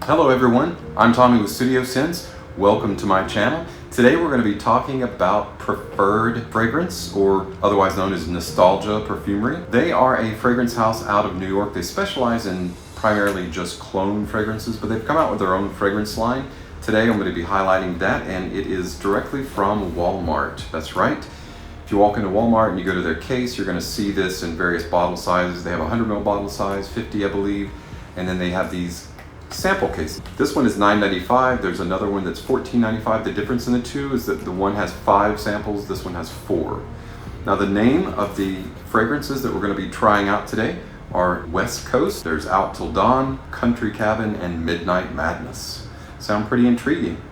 Hello everyone, I'm Tommy with StudioScents. Welcome to my channel. Today we're going to be talking about Preferred Fragrance, or otherwise known as Nostalgia Perfumery. They are a fragrance house out of New York. They specialize in primarily just clone fragrances, but they've come out with their own fragrance line. Today I'm going to be highlighting that, and it is directly from Walmart. That's right. If you walk into Walmart and you go to their case, you're going to see this in various bottle sizes. They have a 100 ml bottle size, 50 I believe, and then they have these sample cases. This one is $9.95. There's another one that's $14.95. The difference in the two is that the one has 5 samples, this one has 4. Now the name of the fragrances that we're going to be trying out today are West Coast, there's Out Till Dawn, Country Cabin, and Midnight Madness. Sound pretty intriguing.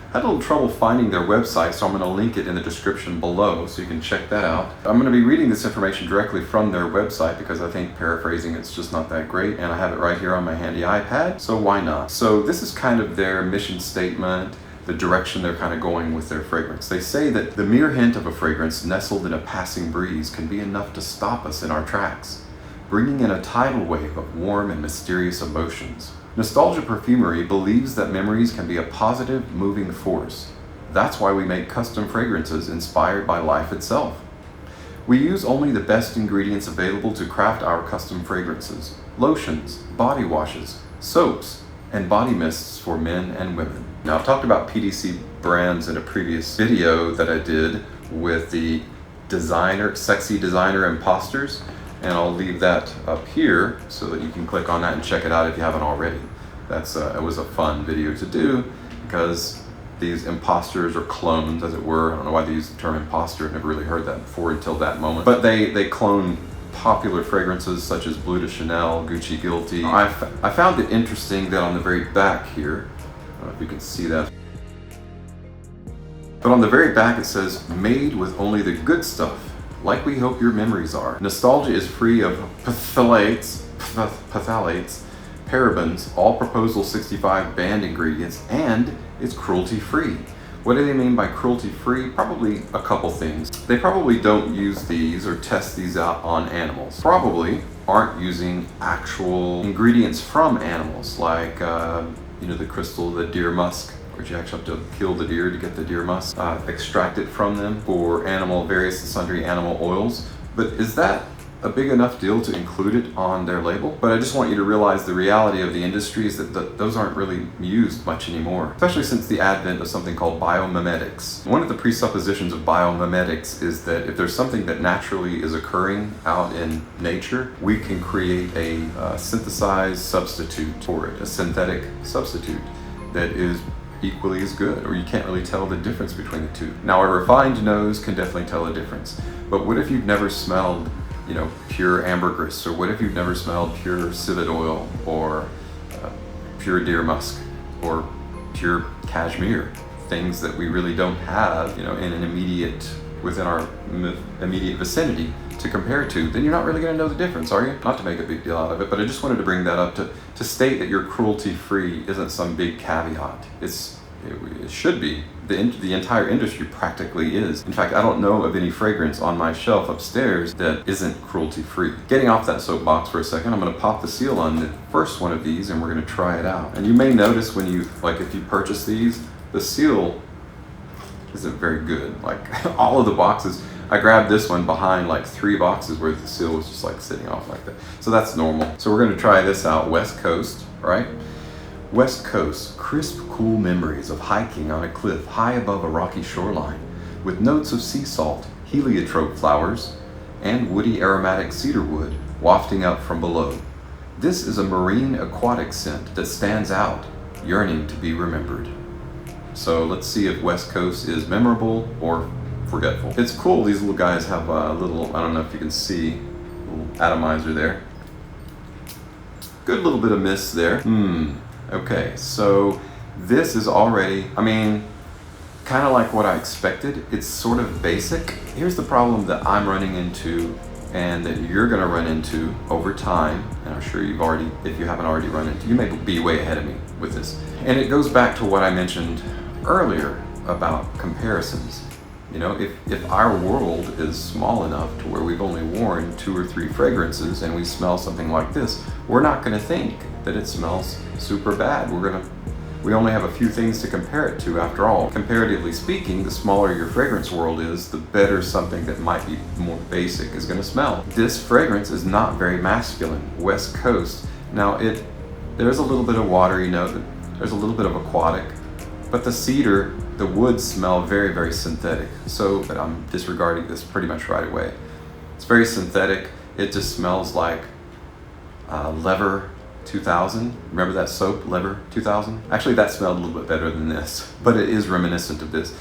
I had a little trouble finding their website, so I'm going to link it in the description below so you can check that out. I'm going to be reading this information directly from their website because I think paraphrasing it's just not that great, and I have it right here on my handy iPad, so why not? So this is kind of their mission statement, the direction they're kind of going with their fragrance. They say that the mere hint of a fragrance nestled in a passing breeze can be enough to stop us in our tracks, bringing in a tidal wave of warm and mysterious emotions. Nostalgia Perfumery believes that memories can be a positive, moving force. That's why we make custom fragrances inspired by life itself. We use only the best ingredients available to craft our custom fragrances: lotions, body washes, soaps, and body mists for men and women. Now, I've talked about PDC Brands in a previous video that I did with the sexy designer imposters. And I'll leave that up here so that you can click on that and check it out if you haven't already. It was a fun video to do because these imposters or clones, as it were, I don't know why they use the term imposter, I've never really heard that before until that moment, but they clone popular fragrances such as Bleu de Chanel, Gucci Guilty. I found it interesting that on the very back here, I don't know if you can see that, but on the very back it says, "Made with only the good stuff, like we hope your memories are." Nostalgia is free of phthalates, parabens, all Proposal 65 banned ingredients, and it's cruelty-free. What do they mean by cruelty-free? Probably a couple things. They probably don't use these or test these out on animals. Probably aren't using actual ingredients from animals, like the crystal, the deer musk, where you actually have to kill the deer to get the deer musk, extract it from them for various and sundry animal oils. But is that a big enough deal to include it on their label? But I just want you to realize the reality of the industry is that those aren't really used much anymore, especially since the advent of something called biomimetics. One of the presuppositions of biomimetics is that if there's something that naturally is occurring out in nature, we can create a synthesized substitute for it, a synthetic substitute that is equally as good, or you can't really tell the difference between the two. Now, a refined nose can definitely tell a difference, but what if you've never smelled pure ambergris, or what if you've never smelled pure civet oil, or pure deer musk, or pure cashmere, things that we really don't have within our immediate vicinity to compare to? Then you're not really going to know the difference, are you? Not to make a big deal out of it, but I just wanted to bring that up to state that you're cruelty-free isn't some big caveat. It should be. The entire industry practically is. In fact, I don't know of any fragrance on my shelf upstairs that isn't cruelty-free. Getting off that soapbox for a second, I'm going to pop the seal on the first one of these and we're going to try it out. And you may notice when if you purchase these, the seal isn't very good. Like all of the boxes, I grabbed this one behind like 3 boxes where the seal was just like sitting off like that. So that's normal. So we're going to try this out. West Coast, right? West Coast, crisp, cool memories of hiking on a cliff high above a rocky shoreline, with notes of sea salt, heliotrope flowers, and woody aromatic cedarwood wafting up from below. This is a marine aquatic scent that stands out, yearning to be remembered. So let's see if West Coast is memorable or forgetful. It's cool, these little guys have a little, I don't know if you can see, a little atomizer there. Good little bit of mist there. Okay, so this is already, kind of like what I expected. It's sort of basic. Here's the problem that I'm running into and that you're gonna run into over time, and I'm sure if you haven't already run into, you may be way ahead of me with this. And it goes back to what I mentioned earlier about comparisons. You know, if our world is small enough to where we've only worn 2 or 3 fragrances and we smell something like this, we're not going to think that it smells super bad. We only have a few things to compare it to after all. Comparatively speaking, the smaller your fragrance world is, the better something that might be more basic is going to smell. This fragrance is not very masculine, West Coast. Now there's a little bit of watery note, there's a little bit of aquatic, but the cedar, the woods smell very, very synthetic. So I'm disregarding this pretty much right away. It's very synthetic. It just smells like Lever 2000. Remember that soap, Lever 2000? Actually, that smelled a little bit better than this, but it is reminiscent of this.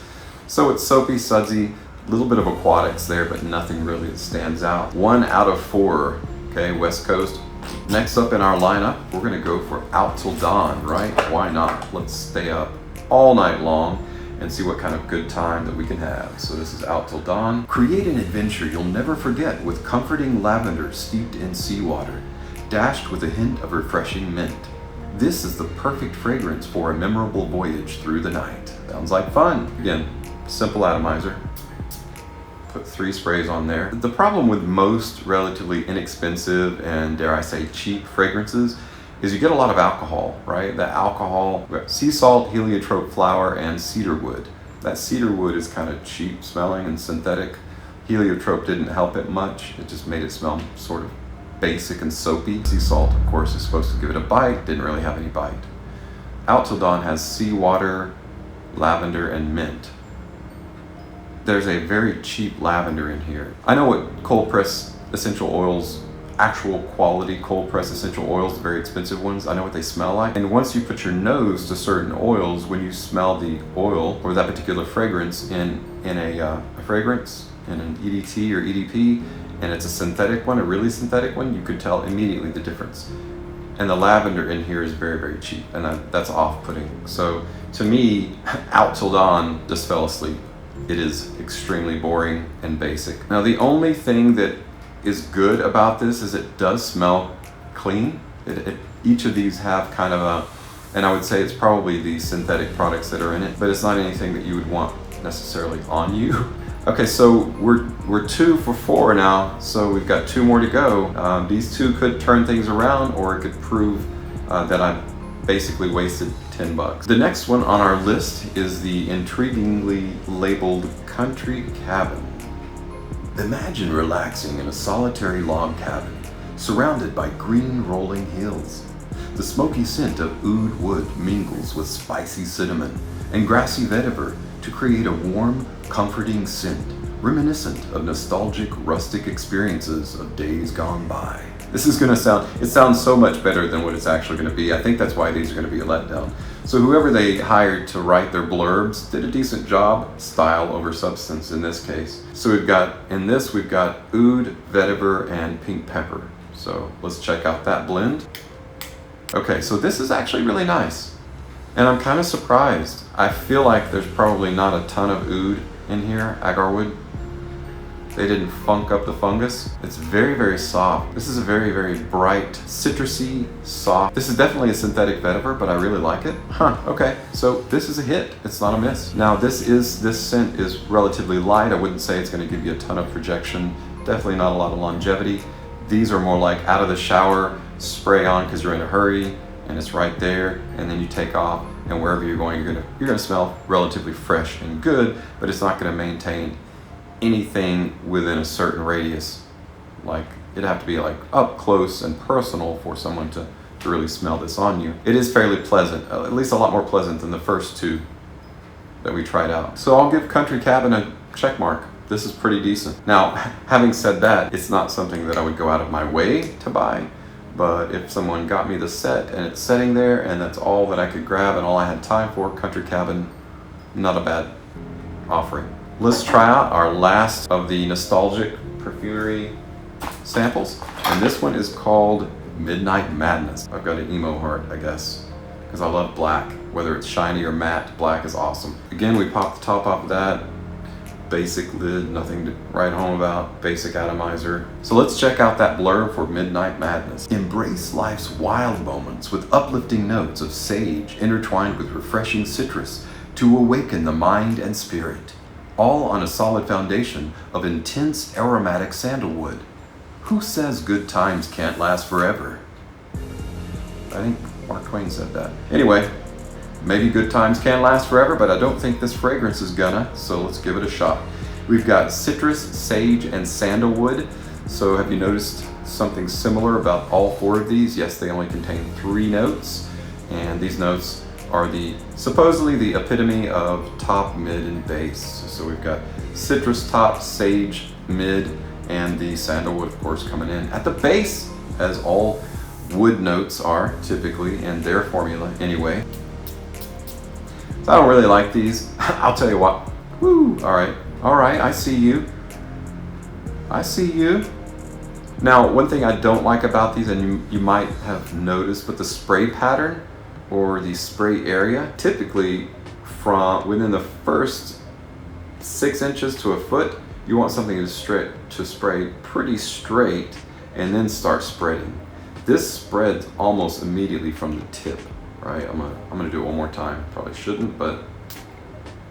So it's soapy, sudsy, a little bit of aquatics there, but nothing really that stands out. 1 out of 4, okay, West Coast. Next up in our lineup, we're gonna go for Out Till Dawn, right? Why not? Let's stay up all night long and see what kind of good time that we can have. So this is Out Till Dawn. Create an adventure you'll never forget with comforting lavender steeped in seawater, dashed with a hint of refreshing mint. This is the perfect fragrance for a memorable voyage through the night. Sounds like fun. Again, simple atomizer. Put 3 sprays on there. The problem with most relatively inexpensive and, dare I say, cheap fragrances is you get a lot of alcohol, right? The alcohol, sea salt, heliotrope flower, and cedar wood. That cedar wood is kind of cheap smelling and synthetic. Heliotrope didn't help it much. It just made it smell sort of basic and soapy. Sea salt, of course, is supposed to give it a bite. Didn't really have any bite. Out Till Dawn has seawater, lavender, and mint. There's a very cheap lavender in here. I know what cold press essential oils, actual quality cold press essential oils, the very expensive ones, I know what they smell like. And once you put your nose to certain oils, when you smell the oil or that particular fragrance in a fragrance, in an EDT or EDP, and it's a synthetic one, a really synthetic one, you could tell immediately the difference. And the lavender in here is very, very cheap, and that's off-putting. So to me, Out Till Dawn just fell asleep. It is extremely boring and basic. Now the only thing that is good about this is it does smell clean. Each of these have kind of a, and I would say it's probably the synthetic products that are in it, but it's not anything that you would want necessarily on you. Okay, so we're 2 for 4 now, so we've got 2 more to go. These 2 could turn things around, or it could prove that I basically wasted $10. The next one on our list is the intriguingly labeled Country Cabin. Imagine relaxing in a solitary log cabin, surrounded by green rolling hills. The smoky scent of oud wood mingles with spicy cinnamon and grassy vetiver to create a warm, comforting scent, reminiscent of nostalgic, rustic experiences of days gone by. This is gonna it sounds so much better than what it's actually gonna be. I think that's why these are gonna be a letdown. So whoever they hired to write their blurbs did a decent job, style over substance in this case. So we've got oud, vetiver, and pink pepper. So let's check out that blend. Okay, so this is actually really nice. And I'm kind of surprised. I feel like there's probably not a ton of oud in here, agarwood. They didn't funk up the fungus. It's very, very soft. This is a very, very bright, citrusy, soft. This is definitely a synthetic vetiver, but I really like it. Huh, okay. So this is a hit. It's not a miss. Now this scent is relatively light. I wouldn't say it's gonna give you a ton of projection. Definitely not a lot of longevity. These are more like out of the shower, spray on because you're in a hurry and it's right there, and then you take off, and wherever you're going, you're gonna smell relatively fresh and good, but it's not gonna maintain anything within a certain radius. Like, it'd have to be like up close and personal for someone to really smell this on you. It is fairly pleasant, at least a lot more pleasant than the first 2 that we tried out. So I'll give Country Cabin a check mark. This is pretty decent. Now, having said that, it's not something that I would go out of my way to buy, but if someone got me the set and it's sitting there and that's all that I could grab and all I had time for, Country Cabin, not a bad offering. Let's try out our last of the Nostalgia Perfumery samples, and this one is called Midnight Madness. I've got an emo heart, I guess, because I love black. Whether it's shiny or matte, black is awesome. Again, we pop the top off of that. Basic lid, nothing to write home about, basic atomizer. So let's check out that blurb for Midnight Madness. Embrace life's wild moments with uplifting notes of sage intertwined with refreshing citrus to awaken the mind and spirit. all on a solid foundation of intense aromatic sandalwood. Who says good times can't last forever? I think Mark Twain said that. Anyway, maybe good times can last forever, but I don't think this fragrance is gonna, so let's give it a shot. We've got citrus, sage, and sandalwood. So have you noticed something similar about all 4 of these? Yes, they only contain 3 notes, and these notes are supposedly the epitome of top, mid, and base. So we've got citrus top, sage mid, and the sandalwood, of course, coming in at the base, as all wood notes are typically in their formula anyway. So I don't really like these. I'll tell you what. Woo! All right, I see you. Now, one thing I don't like about these, and you might have noticed, but the spray pattern or the spray area, typically from within the first 6 inches to a foot, you want something to spray pretty straight and then start spreading. This spreads almost immediately from the tip, right? I'm gonna do it one more time. Probably shouldn't, but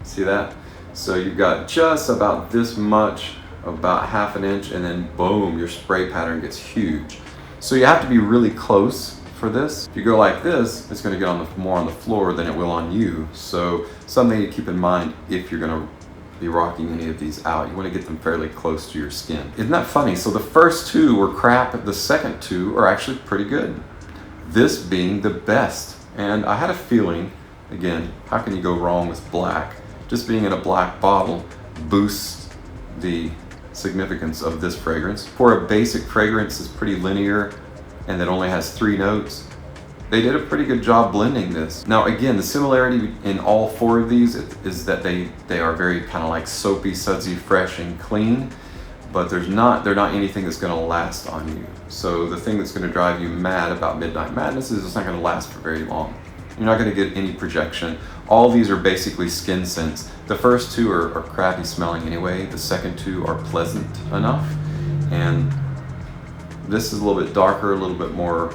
see that? So you've got just about this much, about ½ an inch, and then boom, your spray pattern gets huge. So you have to be really close for this. If you go like this, it's gonna get more on the floor than it will on you. So something to keep in mind if you're gonna be rocking any of these out. You want to get them fairly close to your skin. Isn't that funny? So the first 2 were crap, the second 2 are actually pretty good. This being the best. And I had a feeling, again, how can you go wrong with black? Just being in a black bottle boosts the significance of this fragrance. For a basic fragrance that's pretty linear and that only has 3 notes, they did a pretty good job blending this. Now again, the similarity in all 4 of these is that they are very kind of like soapy, sudsy, fresh, and clean, but they're not anything that's gonna last on you. So the thing that's gonna drive you mad about Midnight Madness is it's not gonna last for very long. You're not gonna get any projection. All these are basically skin scents. The first 2 are crappy smelling anyway. The second 2 are pleasant enough. And this is a little bit darker, a little bit more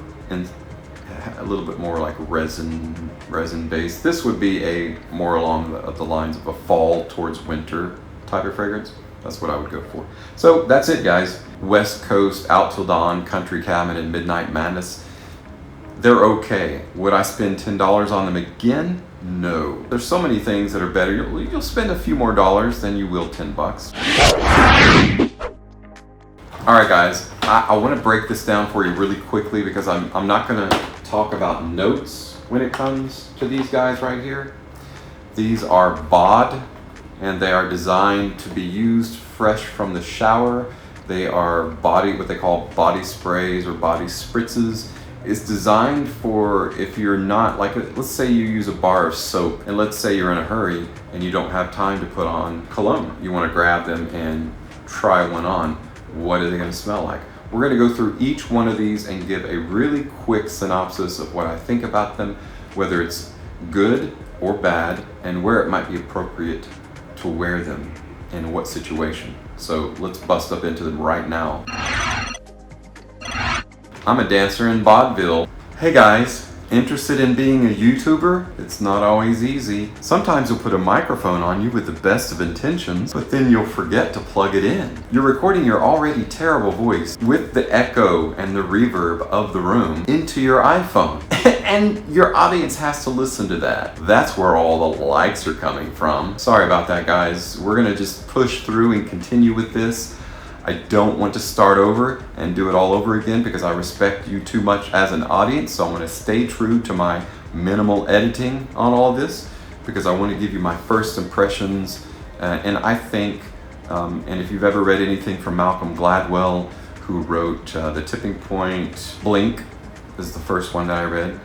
like resin based. This would be more along the lines of a fall towards winter type of fragrance. That's what I would go for. So that's it, guys. West Coast, Out Till Dawn, Country Cabin, and Midnight Madness. They're okay. Would I spend $10 on them again? No. There's so many things that are better. You'll spend a few more dollars than you will $10. All right, guys. I want to break this down for you really quickly because I'm not going to talk about notes when it comes to these guys right here. These are bod, and they are designed to be used fresh from the shower. They are what they call body sprays or body spritzes. It's designed for if you're not, like, let's say you use a bar of soap, and let's say you're in a hurry and you don't have time to put on cologne. You want to grab them and try one on. What are they going to smell like? We're going to go through each one of these and give a really quick synopsis of what I think about them, whether it's good or bad, and where it might be appropriate to wear them in what situation. So let's bust up into them right now. I'm a dancer in vaudeville. Hey guys, interested in being a YouTuber? It's not always easy. Sometimes you'll put a microphone on you with the best of intentions, but then you'll forget to plug it in. You're recording your already terrible voice with the echo and the reverb of the room into your iPhone. And your audience has to listen to that. That's where all the likes are coming from. Sorry about that, guys. We're gonna just push through and continue with this. I don't want to start over and do it all over again because I respect you too much as an audience, so I'm going to stay true to my minimal editing on all this because I want to give you my first impressions. And I think, and if you've ever read anything from Malcolm Gladwell, who wrote The Tipping Point, Blink is the first one that I read.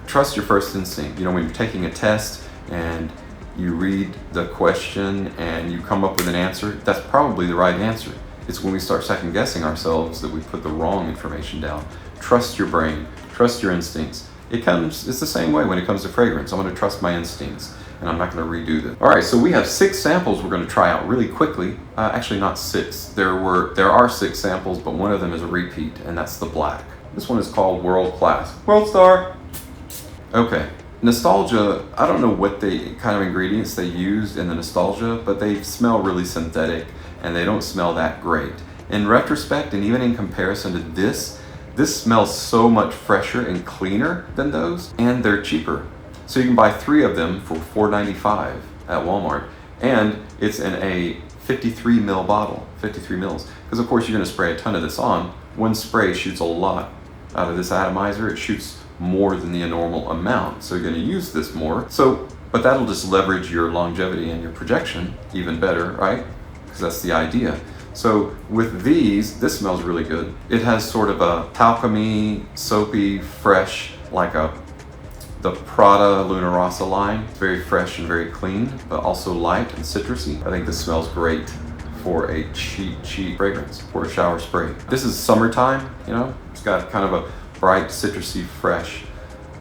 Trust your first instinct. You know, when you're taking a test and you read the question and you come up with an answer, that's probably the right answer. It's when we start second guessing ourselves that we put the wrong information down. Trust your brain, trust your instincts. It's the same way when it comes to fragrance. I'm gonna trust my instincts and I'm not gonna redo this. All right, so we have 6 samples we're gonna try out really quickly. Actually not 6, there are 6 samples, but one of them is a repeat and that's the black. This one is called World Class. World Star. Okay, Nostalgia, I don't know what kind of ingredients they used in the Nostalgia, but they smell really synthetic and they don't smell that great. In retrospect, and even in comparison to this smells so much fresher and cleaner than those, and they're cheaper. So you can buy 3 of them for $4.95 at Walmart, and it's in a 53 ml bottle, 53 mils. Because of course you're gonna spray a ton of this on. One spray shoots a lot out of this atomizer. It shoots more than the normal amount, so you're going to use this more. So, but that'll just leverage your longevity and your projection even better, right? Because that's the idea. So with these, this smells really good. It has sort of a talcum-y, soapy, fresh, like the Prada Luna Rossa line. It's very fresh and very clean, but also light and citrusy. I think this smells great for a cheap fragrance, for a shower spray. This is summertime, you know? It's got kind of a bright, citrusy, fresh,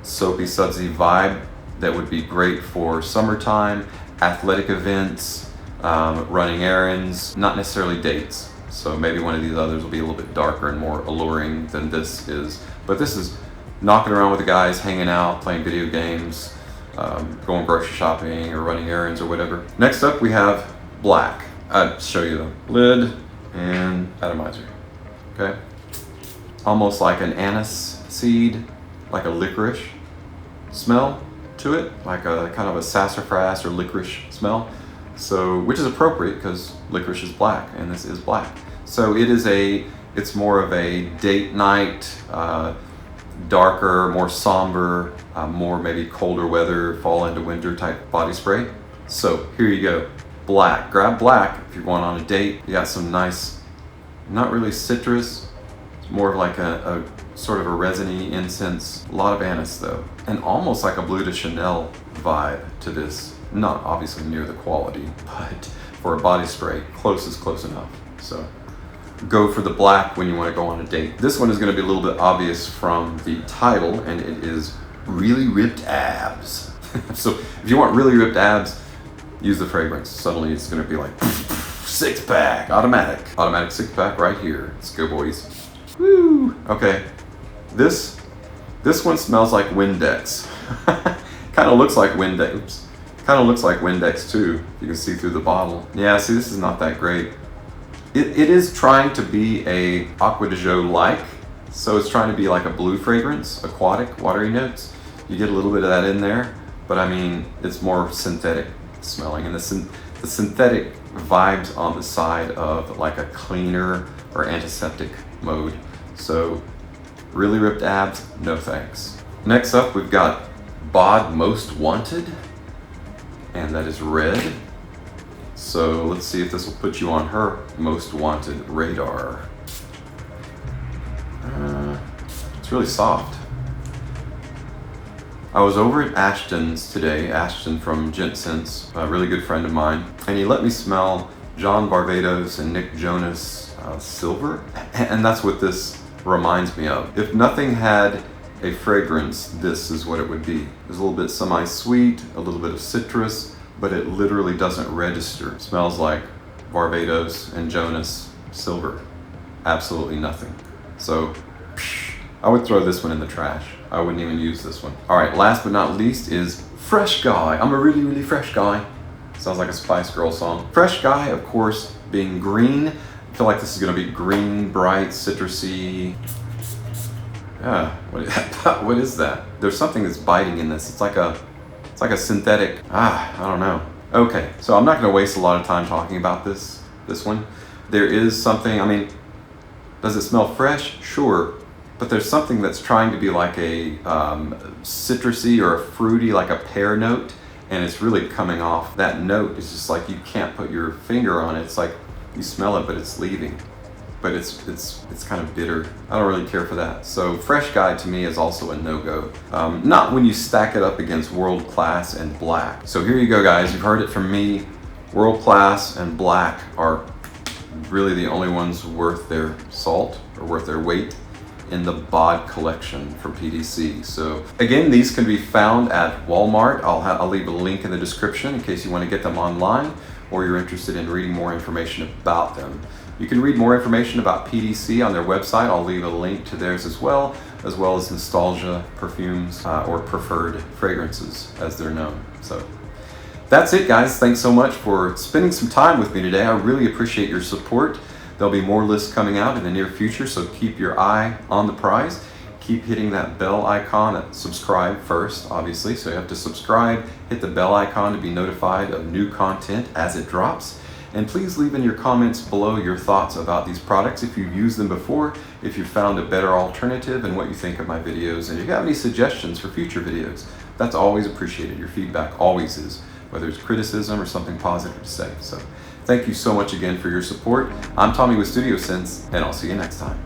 soapy, sudsy vibe that would be great for summertime, athletic events, running errands, not necessarily dates. So maybe one of these others will be a little bit darker and more alluring than this is. But this is knocking around with the guys, hanging out, playing video games, going grocery shopping or running errands or whatever. Next up we have black. I'll show you the lid and atomizer, okay? Almost like an anise seed, like a licorice smell to it, like a kind of a sassafras or licorice smell. So, which is appropriate because licorice is black and this is black. So it's more of a date night, darker, more somber, more maybe colder weather, fall into winter type body spray. So here you go, black. Grab black if you're going on a date. You got some nice, not really citrus, it's more of like a sort of a resiny incense. A lot of anise though, and almost like a Bleu de Chanel vibe to this. Not obviously near the quality, but for a body spray, close is close enough. So go for the black when you want to go on a date. This one is going to be a little bit obvious from the title, and it is Really Ripped Abs. So if you want really ripped abs, use the fragrance. Suddenly it's going to be like 6-pack, automatic 6-pack right here. Let's go, boys. Woo! Okay, this one smells like Windex. Kind of looks like Windex. Oops. Kind of looks like Windex too. You can see through the bottle. Yeah, see, this is not that great. It is trying to be a Aqua de Jo like, so it's trying to be like a blue fragrance, aquatic, watery notes. You get a little bit of that in there, but I mean, it's more synthetic smelling, and the synthetic vibes on the side of like a cleaner or antiseptic mode. So really ripped abs, no thanks. Next up, we've got Bod Most Wanted, and that is red. So let's see if this will put you on her most wanted radar. It's really soft. I was over at Ashton's today, Ashton from JOBY, a really good friend of mine, and he let me smell John Barbados and Nick Jonas Silver, and that's what this reminds me of. If nothing had a fragrance, this is what it would be. There's a little bit semi-sweet, a little bit of citrus, but it literally doesn't register. It smells like Barbados and Jonas Silver. Absolutely nothing. So, I would throw this one in the trash. I wouldn't even use this one. All right, last but not least is Fresh Guy. I'm a really, really fresh guy. Sounds like a Spice Girl song. Fresh Guy, of course, being green. I feel like this is gonna be green, bright, citrusy. Yeah, what is that? There's something that's biting in this. It's like a synthetic, I don't know. Okay, so I'm not gonna waste a lot of time talking about this one. There is something, I mean, does it smell fresh? Sure, but there's something that's trying to be like a citrusy or a fruity, like a pear note, and it's really coming off. That note is just like, you can't put your finger on it. It's like, you smell it, but it's leaving. But it's kind of bitter. I don't really care for that. So Fresh Guy to me is also a no-go. Not when you stack it up against World Class and Black. So here you go, guys. You've heard it from me. World Class and Black are really the only ones worth their salt or worth their weight in the Bod collection from PDC. So again, these can be found at Walmart. I'll leave a link in the description in case you want to get them online or you're interested in reading more information about them. You can read more information about PDC on their website. I'll leave a link to theirs as well as Nostalgia Perfumes or Preferred Fragrances as they're known. So that's it, guys. Thanks so much for spending some time with me today. I really appreciate your support. There'll be more lists coming out in the near future, so keep your eye on the prize. Keep hitting that bell icon. Subscribe first, obviously, so you have to subscribe, hit the bell icon to be notified of new content as it drops. And please leave in your comments below your thoughts about these products, if you've used them before, if you've found a better alternative, and what you think of my videos, and if you have any suggestions for future videos. That's always appreciated. Your feedback always is, whether it's criticism or something positive to say. So thank you so much again for your support. I'm Tommy with StudioScents, and I'll see you next time.